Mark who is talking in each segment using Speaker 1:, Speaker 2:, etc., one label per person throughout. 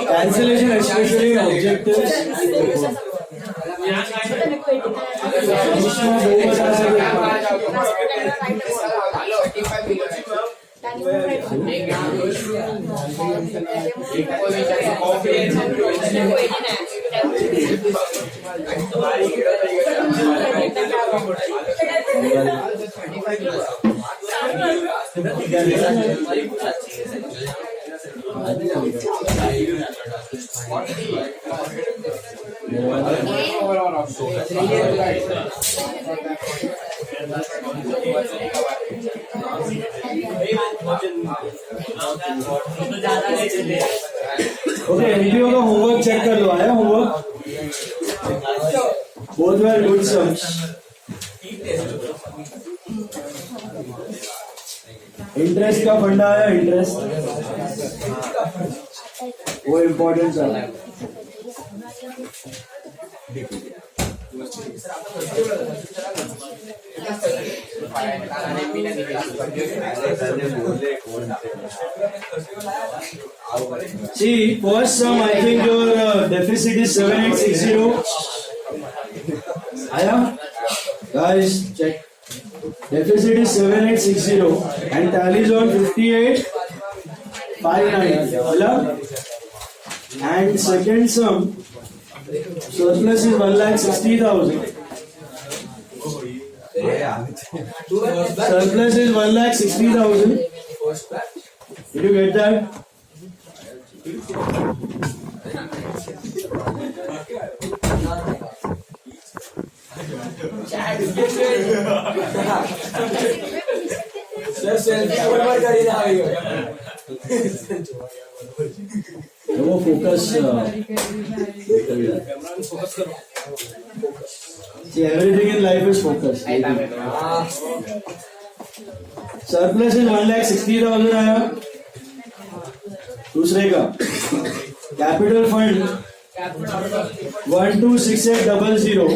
Speaker 1: Cancellation especially in objectives. Okay, NPO का homework check कर लो. आया homework? Both were good sums. Interest का फंडा आया. इंटरेस्ट वो इम्पोर्टेंट है. See, first sum, I think your deficit is 7860. Aya? Guys, check. Deficit is 7860 and tallies on 5859. Hala? And second sum, surplus is 1,60,000. Surplus is 1,60,000. Did you get that? वो focus. See, everything in life is focus. Surplus is 1,60,000 आया. दूसरे का capital fund 126800.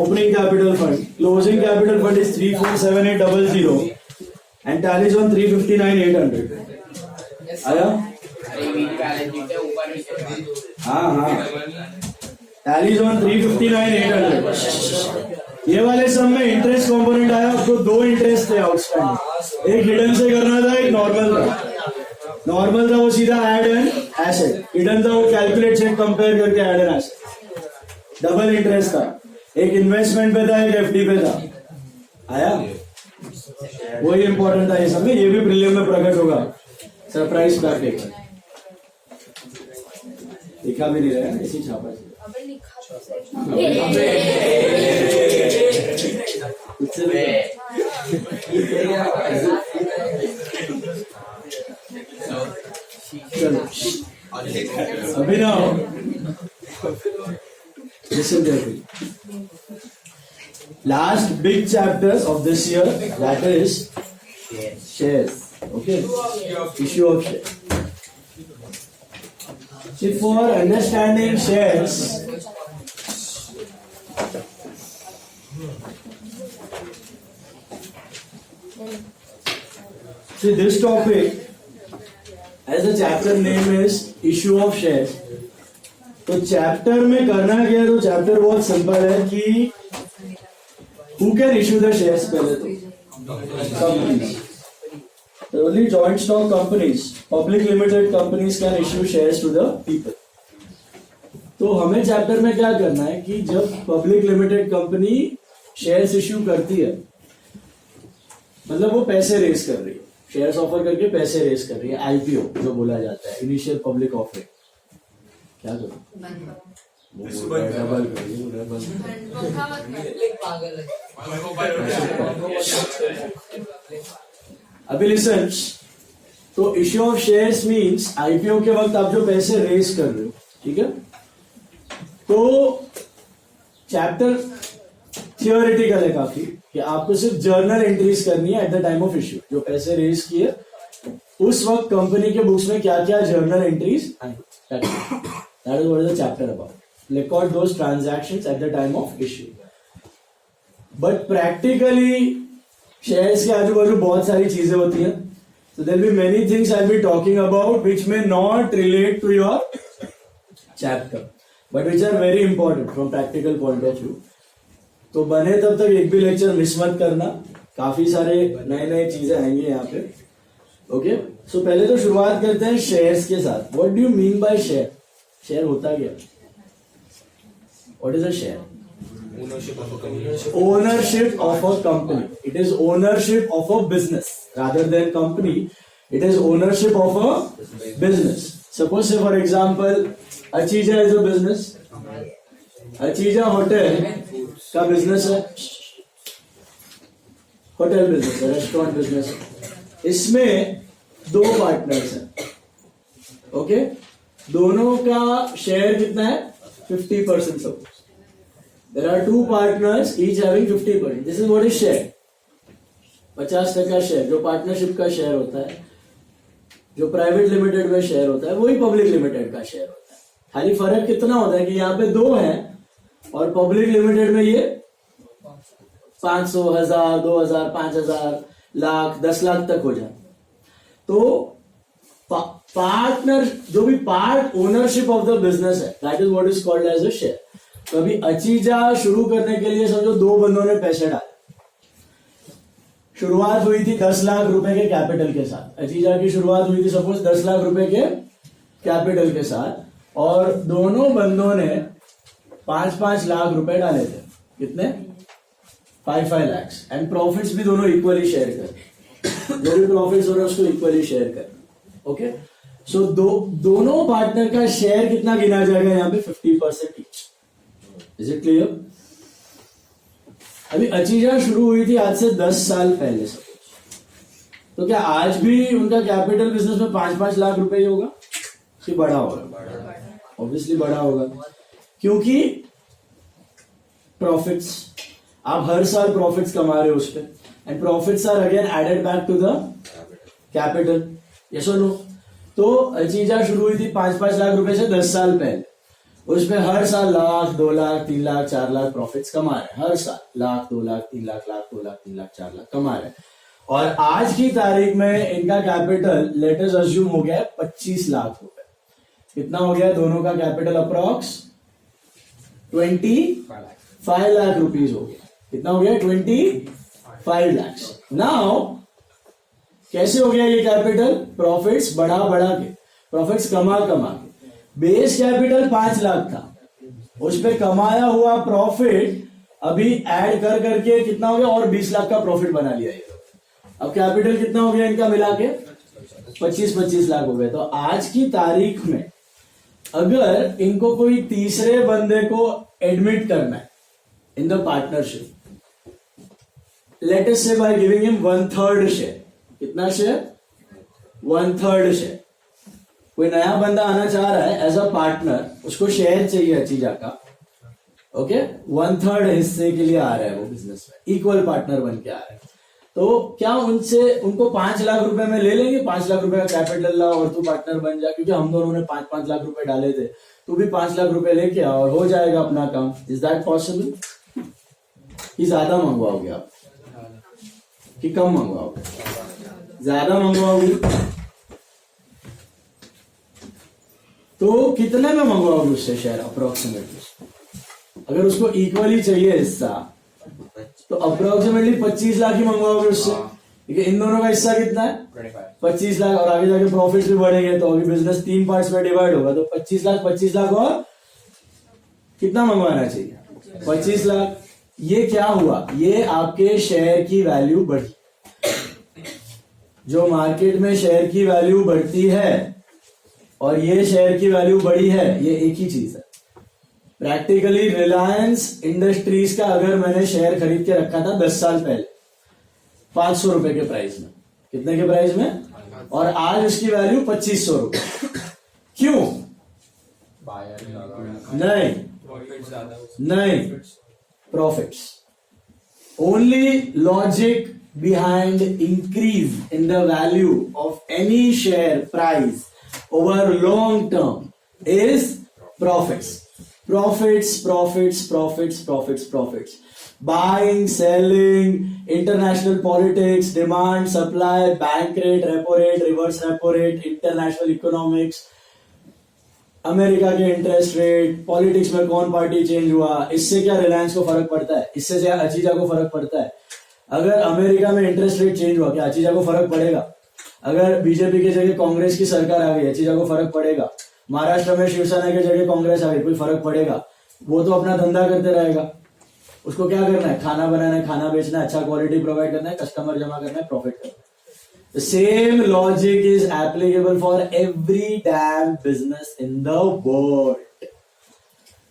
Speaker 1: Opening capital fund, closing capital fund is 347800 and tallies on 359,800. आया? हाँ. Tallies on 359,800. ये वाले सब में इंटरेस्ट कंपोनेंट आया. आपको दो इंटरेस्ट थे आउटस्टैंडिंग. एक हिडन से करना था, एक नॉर्मल था. नॉर्मल था वो सीधा ऐड एन एसेट. हिडन था वो कैलकुलेट चेक कंपेयर करके add an asset. Double interest था. एक इन्वेस्टमेंट पे था, एक एफडी पे था. आया? वही इंपॉर्टेंट था ये सब में. ये भी प्रीलिम में प्रकट होगा. सरप्राइज पैकेज लिखा भी नहीं रहा है, इसी छापा से. अभी ना listen carefully. Last big chapter of this year, that is shares. Okay, issue of shares. See, for understanding shares, see this topic, as the chapter name is issue of shares. तो चैप्टर में करना क्या है? तो chapter बहुत simple है कि who can issue the shares. पहले तो companies, only joint stock companies, public limited companies can issue shares to the people. तो हमें चैप्टर में क्या करना है कि जब public limited company shares issue करती है, मतलब वो पैसे रेस कर रही है, शेयर्स ऑफर करके पैसे रेस कर रही है, आईपीओ जो बोला जाता है, इनिशियल पब्लिक ऑफरिंग. क्या करो? अभी लिसन. तो issue of shares means IPO के वक्त आप जो पैसे रेस कर रहे हो, ठीक है. तो चैप्टर थियोरेटिकल है काफी, कि आपको सिर्फ जर्नल एंट्रीज करनी है at the time of issue. जो पैसे रेस किए उस वक्त कंपनी के बुक्स में क्या क्या journal entries I. That is what is the chapter about. Record those transactions at the time of issue. But practically shares के आजू बाजू बहुत सारी चीजें होती हैं. So there will be many things I'll be talking about which may not relate to your chapter, but which are very important from practical point of view. तो बने तब तक एक भी लेक्चर मिस मत करना, काफी सारे नए नए चीजें आएंगे यहाँ पे. ओके, सो पहले तो शुरुआत करते हैं शेयर्स के साथ. What do you mean by share? Share होता क्या? What is a share? Ownership of a company. It is ownership of a business rather than company. It is ownership of a business. Suppose say for example, Achija is a business. Achija Hotel का business है. Hotel business है, restaurant business है. इसमें दो partners हैं. Okay, दोनों का share कितना है? 50%. सब there are two partners each having 50%. this is what is share. 50% share जो पार्टनरशिप का शेयर होता है, जो प्राइवेट लिमिटेड में शेयर होता है, वही पब्लिक लिमिटेड का शेयर होता है. खाली फर्क कितना होता है कि यहाँ पे दो हैं और पब्लिक लिमिटेड में ये 500, 1000, 2000, 5000, लाख, 10 लाख तक हो जाए. तो पार्टनर जो भी part ownership of the business है, that is what is called as a share. तो अभी अचीजा शुरू करने के लिए समझो दो बंदों ने पैसे डाले. शुरुआत हुई थी 10 लाख रुपए के कैपिटल के साथ. अचीजा की शुरुआत हुई थी सपोज 10 लाख रुपए के कैपिटल के साथ, और दोनों बंदों ने 5-5 लाख रुपए डाले थे. कितने? 5-5 लाख. एंड प्रॉफिट्स भी दोनों इक्वली शेयर कर, जो भी प्रॉफिट्स हो रहे हैं उसको इक्वली शेयर कर. ओके, सो दोनों पार्टनर का शेयर कितना गिना जाएगा यहाँ पे? 50% ईच. Is it clear? अभी अचीजा शुरू हुई थी आज से 10 साल पहले से. तो क्या आज भी उनका कैपिटल बिजनेस में 5-5 लाख रुपए ही होगा कि बड़ा होगा? ऑब्वियसली बड़ा होगा, क्योंकि प्रॉफिट्स, आप हर साल प्रॉफिट्स कमा रहे हो उस पर, and profits are again added back to the capital. Yes और नो? तो अचीजा शुरू हुई थी 5-5 लाख रुपए से 10 साल पहले. उसमें हर साल लाख, 2 लाख, 3 लाख, 4 लाख प्रॉफिट्स कमा रहे हैं. हर साल लाख, 2 लाख, 3 लाख, 2 लाख, 3 लाख, 4 लाख कमा रहे हैं. और आज की तारीख में इनका कैपिटल लेट अस अज्यूम हो गया है 25 लाख रुपए. कितना हो गया दोनों का कैपिटल? अप्रॉक्स 25 लाख रुपीज हो गया. कितना हो गया? 25 लाख. नाउ कैसे हो गया ये कैपिटल? प्रॉफिट्स बढ़ा के, प्रॉफिट्स कमा के. बेस कैपिटल 5 लाख था, उस पर कमाया हुआ प्रॉफिट अभी ऐड कर करके कितना हो गया? और 20 लाख का प्रॉफिट बना लिया ये. अब कैपिटल कितना हो गया इनका मिला के? 25 लाख हो गए. तो आज की तारीख में अगर इनको कोई तीसरे बंदे को एडमिट करना है in the partnership, let us से बाय गिविंग हिम 1/3 शेयर. कितना शेयर? 1/3 शेयर. कोई नया बंदा आना चाह रहा है एज अ पार्टनर, उसको शेयर चाहिए अचीजा का. ओके, 1/3 हिस्से के लिए आ रहा है वो बिजनेस में, इक्वल पार्टनर बन के आ रहा है. तो क्या उनको 5 लाख रुपए में ले लेंगे? 5 लाख रुपए का कैपिटल ला और तू पार्टनर बन जा, क्योंकि हम दोनों ने 5-5 लाख रुपए डाले थे, तू भी 5 लाख रुपए लेके आ और हो जाएगा अपना काम. Is that possible? कि ज्यादा मंगवाओगे आप कि कम मंगवाओगे? ज्यादा मंगवाओगे तो कितने में मंगवाओगे उससे शेयर अप्रोक्सीमेटली? अगर उसको इक्वली चाहिए हिस्सा तो अप्रोक्सीमेटली 25 लाख ही मंगवाओगे उससे. ठीक है, इन दोनों का हिस्सा कितना है? 25 लाख. और आगे जाके प्रॉफिट भी बढ़ेंगे, तो अभी बिजनेस 3 पार्ट्स में डिवाइड होगा. तो 25 लाख और कितना मंगवाना चाहिए? 25 लाख. ये क्या हुआ? ये आपके शेयर की वैल्यू बढ़ी. जो मार्केट में शेयर की वैल्यू बढ़ती है और ये शेयर की वैल्यू बढ़ी है, ये एक ही चीज है. प्रैक्टिकली रिलायंस इंडस्ट्रीज का अगर मैंने शेयर खरीद के रखा था 10 साल पहले 500 रुपए के प्राइस में, कितने के प्राइस में, और आज उसकी वैल्यू 2500 रुपए. क्यों? नहीं, profits. Only logic behind increase in the value of any share price over long term is profits. Buying, selling, international politics, demand, supply, bank rate, repo rate, reverse repo rate, international economics, America के interest rate, politics में कौन party change हुआ, इससे क्या रिलायंस को फर्क पड़ता है, इससे क्या अचीजा को फर्क पड़ता है? अगर अमेरिका में इंटरेस्ट रेट चेंज हुआ, क्या अचीजा को फर्क पड़ेगा? अगर बीजेपी की जगह कांग्रेस की सरकार आ गई, अचीजा को फर्क पड़ेगा? महाराष्ट्र में शिवसेना की जगह कांग्रेस आ गई, कोई फर्क पड़ेगा? वो तो अपना धंधा करते रहेगा। उसको क्या करना है? खाना बनाना है, खाना बेचना है, अच्छा क्वालिटी प्रोवाइड करना है, कस्टमर जमा करना है, प्रॉफिट करना है। The same logic is applicable for every damn business in the world.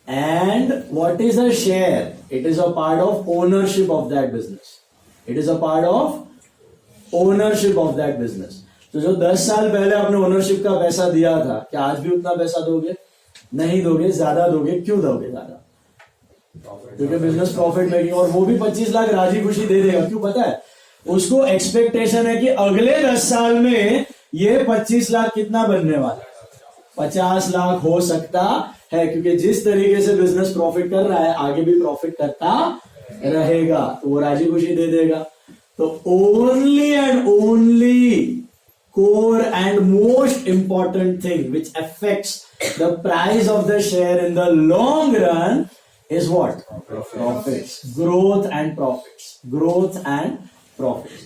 Speaker 1: And what is a share? It is a part of ownership of that business. It is a part of ownership of that business. तो जो 10 साल पहले आपने ownership का पैसा दिया था, क्या आज भी उतना पैसा दोगे? नहीं दोगे, ज्यादा दोगे। क्यों दोगे ज्यादा? क्योंकि बिजनेस प्रॉफिट मेकिंग, और वो भी 25 लाख राजी खुशी दे देगा। क्यों पता है? उसको एक्सपेक्टेशन है कि अगले 10 साल में ये 25 लाख कितना बनने वाला है? 50 लाख हो सकता है, क्योंकि जिस तरीके से बिजनेस प्रॉफिट कर रहा है आगे भी प्रॉफिट करता रहेगा, तो वो राजी खुशी दे देगा। तो only and only core and most important thing which affects the price of the share in the long run is what? Profits. Growth and profits. Growth and profits.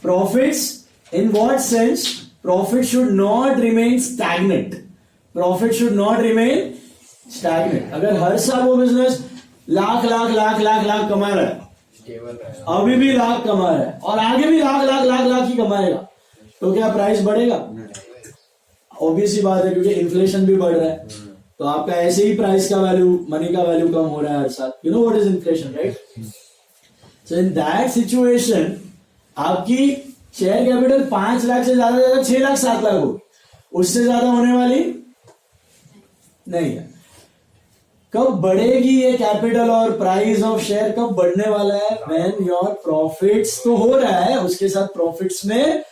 Speaker 1: Profits, in what sense? Profit should not remain stagnant. Profit should not remain stagnant. अगर हर साल वो business lakh lakh lakh lakh lakh कमा रहा है, अभी भी लाख कमा रहा है और आगे भी लाख लाख लाख लाख ही कमाएगा, तो क्या प्राइस बढ़ेगा? ऑब्वियस ही बात है, क्योंकि इन्फ्लेशन भी बढ़ रहा है। तो आपका ऐसे ही प्राइस का वैल्यू, मनी का वैल्यू कम हो रहा है हर साल। You know what is inflation, right? So in that situation आपकी शेयर कैपिटल 5 लाख से ज्यादा 6 लाख 7 लाख होगी, उससे ज्यादा होने वाली नहीं है। कब बढ़ेगी ये कैपिटल और प्राइस ऑफ शेयर कब बढ़ने वाला है? व्हेन योर प्रॉफिट्स तो हो रहा है, उसके साथ प्रॉफिट्स में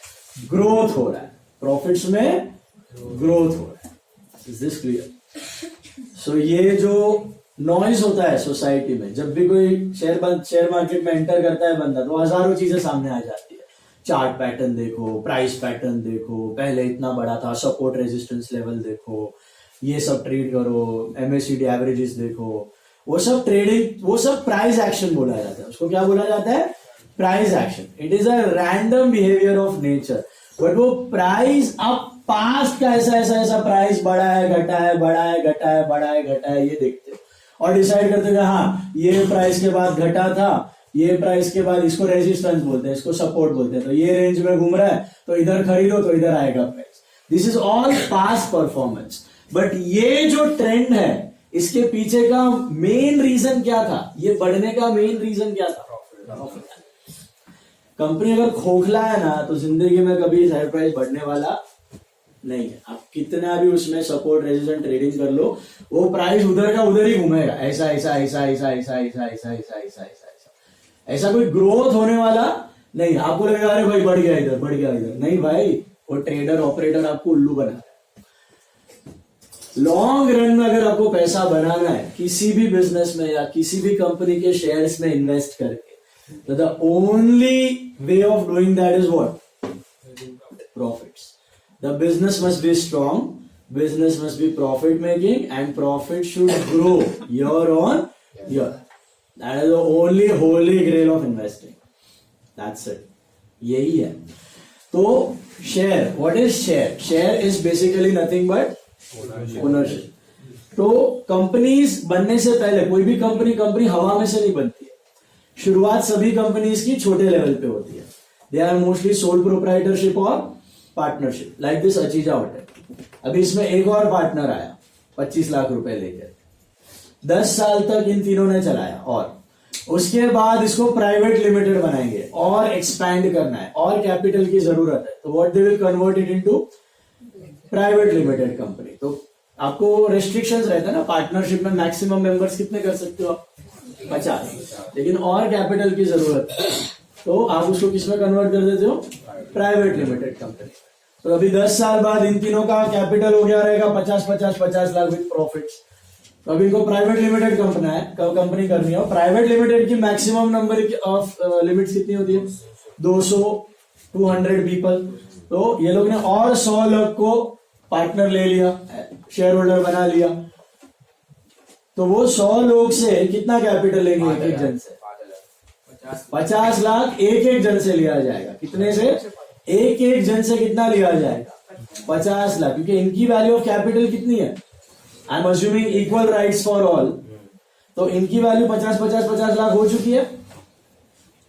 Speaker 1: ग्रोथ हो रहा है, प्रॉफिट्स में ग्रोथ हो रहा है। Is this clear? सो ये जो नॉइज होता है सोसाइटी में, जब भी कोई शेयर मार्केट में एंटर करता है बंदा, तो हजारों चीजें सामने आ जाती है। चार्ट पैटर्न देखो, प्राइस पैटर्न देखो, पहले इतना बड़ा था, सपोर्ट रेजिस्टेंस लेवल देखो, ये सब ट्रेड करो, MACD एवरेजेस देखो, वो सब ट्रेडिंग, वो सब प्राइस एक्शन बोला जाता है। उसको क्या बोला जाता है? Price action. It is a random behaviour of nature, but वो प्राइस अब पास्ट का ऐसा प्राइस बढ़ा है, घटा है, बढ़ा है, घटा है, बढ़ा है, घटा है, ये देखते हो और डिसाइड करते हो हाँ ये प्राइस के बाद घटा था, ये प्राइस के बाद इसको रेजिस्टेंस बोलते हैं, इसको सपोर्ट बोलते हैं, तो ये रेंज में घूम रहा है तो इधर खरीदो तो इधर आएगा price. This is all past performance. But ये जो ट्रेंड है, इसके पीछे का मेन रीजन क्या था? ये बढ़ने का मेन रीजन क्या था? कंपनी अगर खोखला है ना, तो जिंदगी में कभी शेयर प्राइस बढ़ने वाला नहीं है। आप कितना भी उसमें सपोर्ट रेजिस्टेंस ट्रेडिंग कर लो, वो प्राइस उधर का उधर ही घूमेगा, ऐसा ऐसा ऐसा ऐसा ऐसा ऐसा ऐसा ऐसा ऐसा ऐसा ऐसा कोई ग्रोथ होने वाला नहीं। आपको लगेगा अरे भाई बढ़ गया इधर, बढ़ गया इधर, नहीं भाई, वो ट्रेडर ऑपरेटर आपको उल्लू बना है। लॉन्ग रन में अगर आपको पैसा बनाना है किसी भी बिजनेस में या किसी भी कंपनी के शेयर्स में इन्वेस्ट करके, तो the only way of doing that is what? Profits. The business must be strong, business must be profit making, and profit should grow year on year. That is the only holy grail of investing. That's it. यही है। तो share, what is share? Share is basically nothing but ownership. तो companies बनने से पहले, कोई भी company हवा में से नहीं बनती है। शुरुआत सभी कंपनीज की छोटे लेवल पे होती है। They are mostly sole proprietorship और पार्टनरशिप, लाइक दिस अचीजा होटल। अभी इसमें एक और पार्टनर आया 25 लाख रुपए लेकर, 10 साल तक इन तीनों ने चलाया, और उसके बाद इसको प्राइवेट लिमिटेड बनाएंगे और एक्सपैंड करना है और कैपिटल की जरूरत है, तो what they will convert it into private limited company. तो आपको रेस्ट्रिक्शंस रहता है ना, पार्टनरशिप में मैक्सिमम मेंबर्स कितने कर सकते हो आप? 50, लेकिन और कैपिटल की जरूरत है, तो आप उसको किसमें कन्वर्ट कर देते हो? Private limited company. तो अभी 10 साल बाद इन तीनों का कैपिटल हो गया रहेगा 50 लाख विद प्रॉफिट्स। तो अब इनको प्राइवेट लिमिटेड कंपनी करनी है। प्राइवेट लिमिटेड की मैक्सिमम नंबर ऑफ लिमिट्स कितनी होती है? 200, 200 पीपल। तो ये लोग ने और 100 लोग को पार्टनर ले लिया, शेयर होल्डर बना लिया। तो वो 100 लोग से कितना कैपिटल लेंगे? एक एक जन से 50 लाख एक एक जन से लिया जाएगा। कितने से? एक एक जन से कितना लिया जाएगा? 50 लाख। क्योंकि इनकी वैल्यू ऑफ कैपिटल कितनी है? I am assuming equal rights for all. तो इनकी वैल्यू 50 लाख हो चुकी है।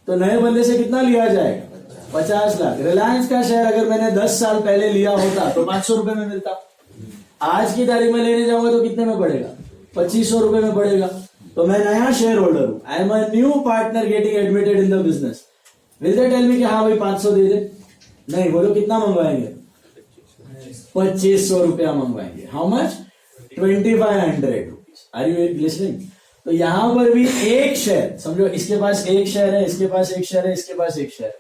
Speaker 1: तो नए बंदे से कितना लिया जाएगा? 50 लाख। रिलायंस का शेयर अगर मैंने 10 साल पहले लिया होता तो 500 रुपए में मिलता। आज की तारीख में लेने जाऊंगा तो कितने में पड़ेगा? 2500 रुपए में पड़ेगा। तो मैं नया शेयर होल्डर हूं, I am a new partner getting admitted in the business. Will they tell me कि हाँ भाई 500 दे दे? नहीं, बोलो कितना मंगवाएंगे? 2500 रुपया मंगवाएंगे। How much? 2500 rupees. Are you listening? तो यहां पर भी एक शेयर, समझो इसके पास एक शेयर है, इसके पास एक शेयर है, इसके पास एक शेयर है।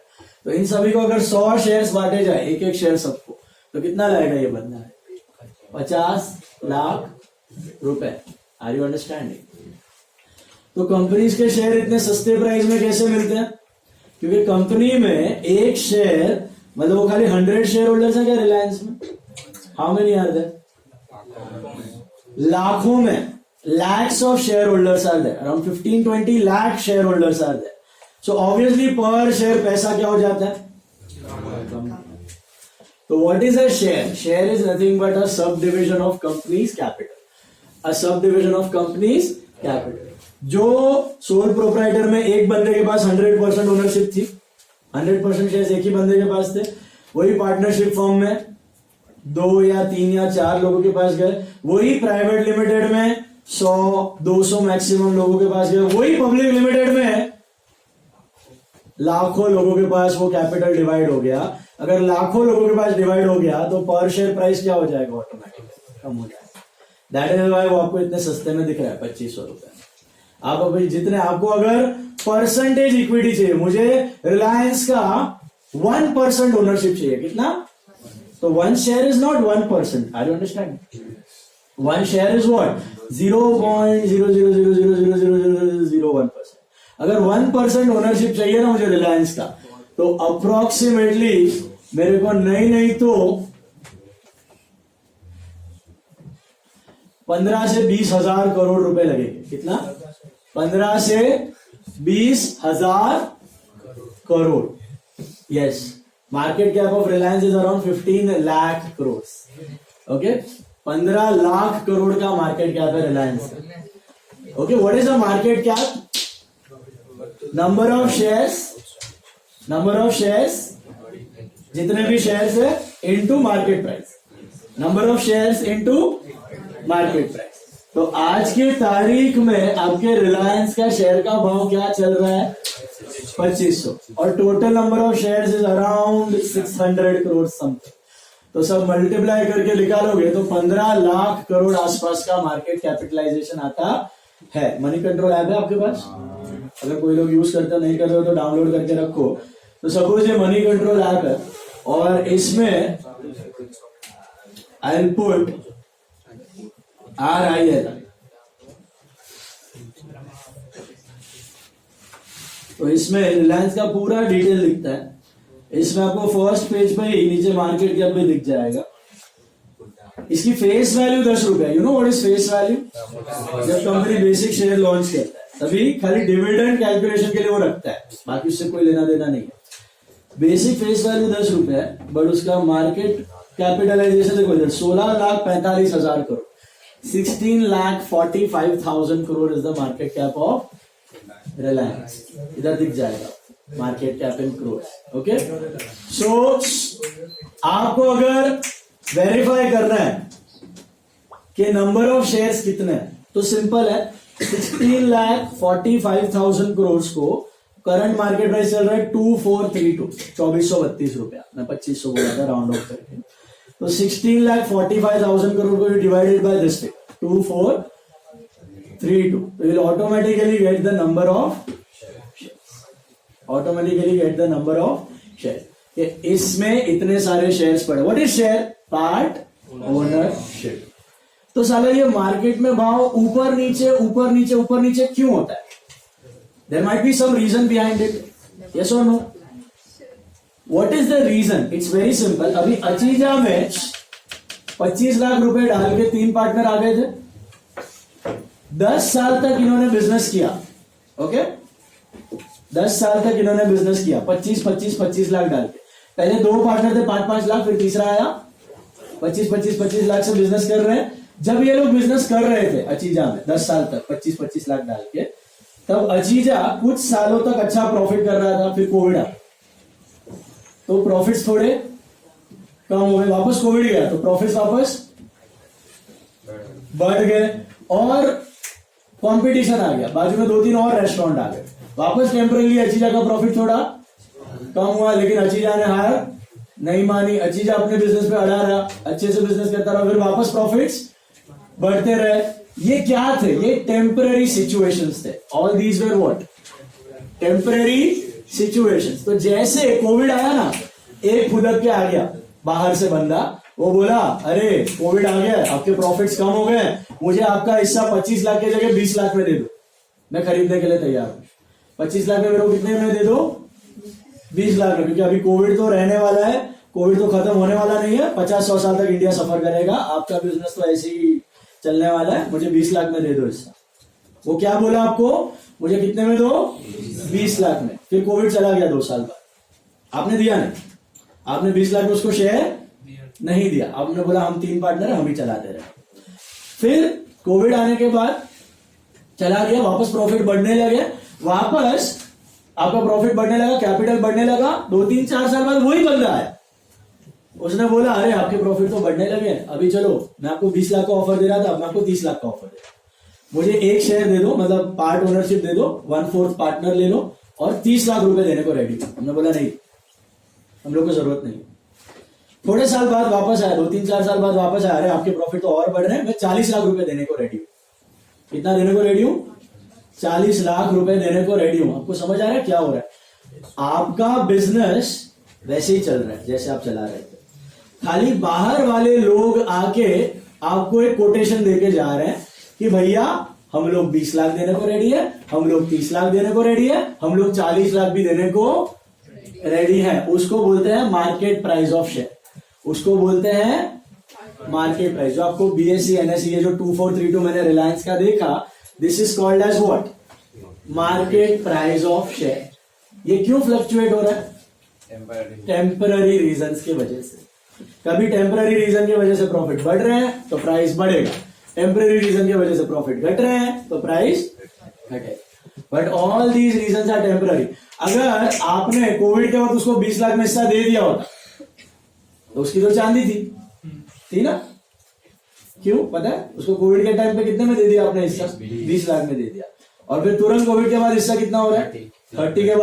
Speaker 1: तो इन सभी को अगर 100 शेयर्स बांटे जाए, एक एक शेयर सबको, तो कितना लाएगा ये बंदा? 50 लाख रुपए। Are you understanding? तो कंपनीज के शेयर इतने सस्ते प्राइस में कैसे मिलते हैं? क्योंकि कंपनी में एक शेयर, मतलब वो खाली 100 शेयर होल्डर्स है क्या रिलायंस में? How many are there? लाखों में, lakhs of shareholders are there, around 15-20 lakh shareholders are there. So obviously per share पैसा क्या हो जाता है? तो what is a share? Share is nothing but a subdivision of company's capital. A subdivision of company's capital. जो sole proprietor में एक बंदे के पास 100% ओनरशिप थी, 100% शेयर एक ही बंदे के पास थे, वही पार्टनरशिप फॉर्म में 2 या 3 या 4 लोगों के पास गए, वही प्राइवेट लिमिटेड में 100-200 मैक्सिमम लोगों के पास गए, वही पब्लिक लिमिटेड में लाखों लोगों के पास वो कैपिटल डिवाइड हो गया। अगर लाखों लोगों के पास डिवाइड हो गया तो पर शेयर प्राइस क्या हो जाएगा? ऑटोमेटिकली कम हो जाएगा। दैट इज व्हाई वो आपको इतने सस्ते में दिख रहा है 2500 रुपए। आप अभी जितने, आपको अगर परसेंटेज इक्विटी चाहिए, मुझे रिलायंस का 1% ओनरशिप चाहिए। कितना? तो 1 share is not 1%। Are you understand? 1 share is what? 0.000000001%। अगर 1% ओनरशिप चाहिए ना मुझे रिलायंस का, तो अप्रोक्सीमेटली मेरे को नहीं तो 15 से 20 हजार करोड़ रुपए लगेंगे। कितना? 15 से 20 हजार crore. Yes, market cap of Reliance is around 15 lakh crore. Okay, 15 lakh crore का मार्केट कैप है Reliance. Okay, what is the market cap? Number of shares, जितने भी शेयर्स है into market price, number of shares into market price. तो आज की तारीख में आपके रिलायंस का शेयर का भाव क्या चल रहा है? 2500, और total number of shares is around 600 crore something. तो सब मल्टीप्लाई करके निकालोगे तो 15 लाख करोड़ आसपास का मार्केट कैपिटलाइजेशन आता है। मनी कंट्रोल ऐप है आपके पास? अगर कोई लोग यूज करते हो, नहीं कर रहे हो तो डाउनलोड करके रखो। तो सपोज ये मनी कंट्रोल ऐप है और इसमें आई विल पुट RIL। तो इसमें रिलायंस का पूरा डिटेल दिखता है। इसमें आपको फर्स्ट पेज पे ही नीचे मार्केट कैप भी दिख जाएगा। इसकी फेस वैल्यू 10 रुपए। You know what is face value? जब कंपनी बेसिक शेयर लॉन्च करता है तभी खाली डिविडेंड कैलकुलेशन के लिए वो रखता है, बाकी उससे कोई लेना देना नहीं है। बेसिक फेस वैल्यू 10 रुपए है, बट उसका मार्केट कैपिटलाइजेशन देखो, 16,45,000 crore, 16,45,000 crore is the market cap of Reliance. इधर दिख जाएगा मार्केट कैप इन करोड़। ओके, सो आपको अगर वेरीफाई करना है कि नंबर ऑफ शेयर्स कितने हैं, तो सिंपल है, 16,45,000 करोड़ को करंट मार्केट प्राइस चल रहा है 2432, 2432 रुपया। मैं 2500 बोला था राउंड ऑफ करके। तो 16,45,000 करोड़ को डिवाइडेड बाय दिस 2432, तो will automatically get the number of share. इसमें इतने सारे शेयर्स पड़े। What is share? Part ownership. तो साला ये मार्केट में भाव ऊपर नीचे ऊपर नीचे ऊपर नीचे क्यों होता है? There might be some reason behind it, yes और no? What is the reason? It's very simple. अभी अचीजा में 25 लाख रुपए डाल के 3 पार्टनर आ गए थे. 10 साल तक इन्होंने बिजनेस किया. ओके, 10 साल तक इन्होंने बिजनेस किया 25 लाख डाल के. पहले 2 पार्टनर थे 5-5 लाख, फिर तीसरा आया 25 लाख से बिजनेस कर रहे हैं. जब ये लोग बिजनेस कर रहे थे अचीजा में 10 साल तक 25 लाख डाल के, तब अचीजा कुछ सालों तक अच्छा प्रॉफिट कर रहा था. फिर कोविड आया तो प्रॉफिट्स थोड़े कम हो गए. वापस कोविड गया तो प्रॉफिट्स वापस बढ़ गए. और कंपटीशन आ गया, बाजू में 2-3 और रेस्टोरेंट आ गए. वापस टेम्पररी अचीजा का प्रॉफिट थोड़ा कम हुआ, लेकिन अचीजा ने हार नहीं मानी. अचीजा अपने बिजनेस पे अड़ा रहा, अच्छे से बिजनेस करता रहा, फिर वापस प्रॉफिट्स बढ़ते रहे. ये क्या थे? ये टेम्पररी सिचुएशंस थे. All these were what? Temporary situations. तो जैसे कोविड आया ना, एक खुदक के आ गया बाहर से बंदा, वो बोला अरे कोविड आ गया, आपके प्रॉफिट्स कम हो गए, मुझे आपका हिस्सा 25 लाख की जगह 20 लाख में दे दो, मैं खरीदने के लिए तैयार हूं. 25 लाख में मेरे को कितने में दे दो? 20 लाख में. क्योंकि अभी कोविड तो रहने वाला है, कोविड तो खत्म होने वाला नहीं है. 50-100 साल तक इंडिया सफर करेगा, आपका बिजनेस तो ऐसे ही चलने वाला है, मुझे 20 लाख में दे दो हिस्सा. वो क्या बोला आपको? मुझे कितने में दो? 20 लाख में. फिर कोविड चला गया 2 साल बाद, आपने दिया नहीं, आपने 20 लाख में उसको शेयर नहीं दिया. आपने बोला हम 3 पार्टनर है, हम ही चलाते रहे. फिर कोविड आने के बाद चला गया, वापस प्रॉफिट बढ़ने लगे, वापस आपका प्रॉफिट बढ़ने लगा, कैपिटल बढ़ने लगा. 2-3-4 साल बाद वही बंदा आया, उसने बोला अरे आपके प्रॉफिट तो बढ़ने लगे, अभी चलो मैं आपको 20 लाख का ऑफर दे रहा था, अब मैं आपको 30 लाख का ऑफर दे रहा हूं. मुझे एक शेयर दे दो, मतलब पार्ट ओनरशिप दे दो, 1/4 पार्टनर ले लो और 30 लाख रुपए देने को रेडी. हमने बोला नहीं, हम लोग को जरूरत नहीं. थोड़े साल बाद वापस आया, 2-3-4 साल बाद वापस आया, अरे आपके प्रॉफिट तो और बढ़ रहे हैं, मैं 40 लाख रुपए देने को रेडी हूं. कितना देने को रेडी हूं? 40 लाख रुपए देने को रेडी हूं. आपको समझ आ रहा है क्या हो रहा है? आपका बिजनेस वैसे ही चल रहा है जैसे आप चला रहे थे. खाली बाहर वाले लोग आके आपको एक कोटेशन देके जा रहे हैं कि भैया हम लोग 20 लाख देने को रेडी है, हम लोग 30 लाख देने को रेडी है, हम लोग 40 लाख भी देने को रेडी है. उसको बोलते हैं मार्केट प्राइस ऑफ शेयर. उसको बोलते हैं मार्केट प्राइस. जो आपको बीएसई एनएसई ये जो 2432 मैंने रिलायंस का देखा, this is called as what? Market price of share. ये क्यों फ्लक्चुएट हो रहा है? टेम्पररी रीजंस की वजह से. कभी टेम्पररी रीजन की वजह से प्रॉफिट बढ़ रहे हैं तो प्राइस बढ़ेगा, टेम्पररी रीजन की वजह से प्रॉफिट घट रहे हैं तो प्राइस घटेगा. But all these reasons are temporary. अगर आपने कोविड के वक्त उसको 20 लाख में हिस्सा दे दिया होता तो उसकी तो चांदी थी ना? क्यों पता है? उसको कोविड के टाइम पे कितने में दे दिया आपने हिस्सा? 20 लाख में दे दिया. और फिर तुरंत कोविड के बाद हिस्सा कितना हो रहा है? 30 के बाद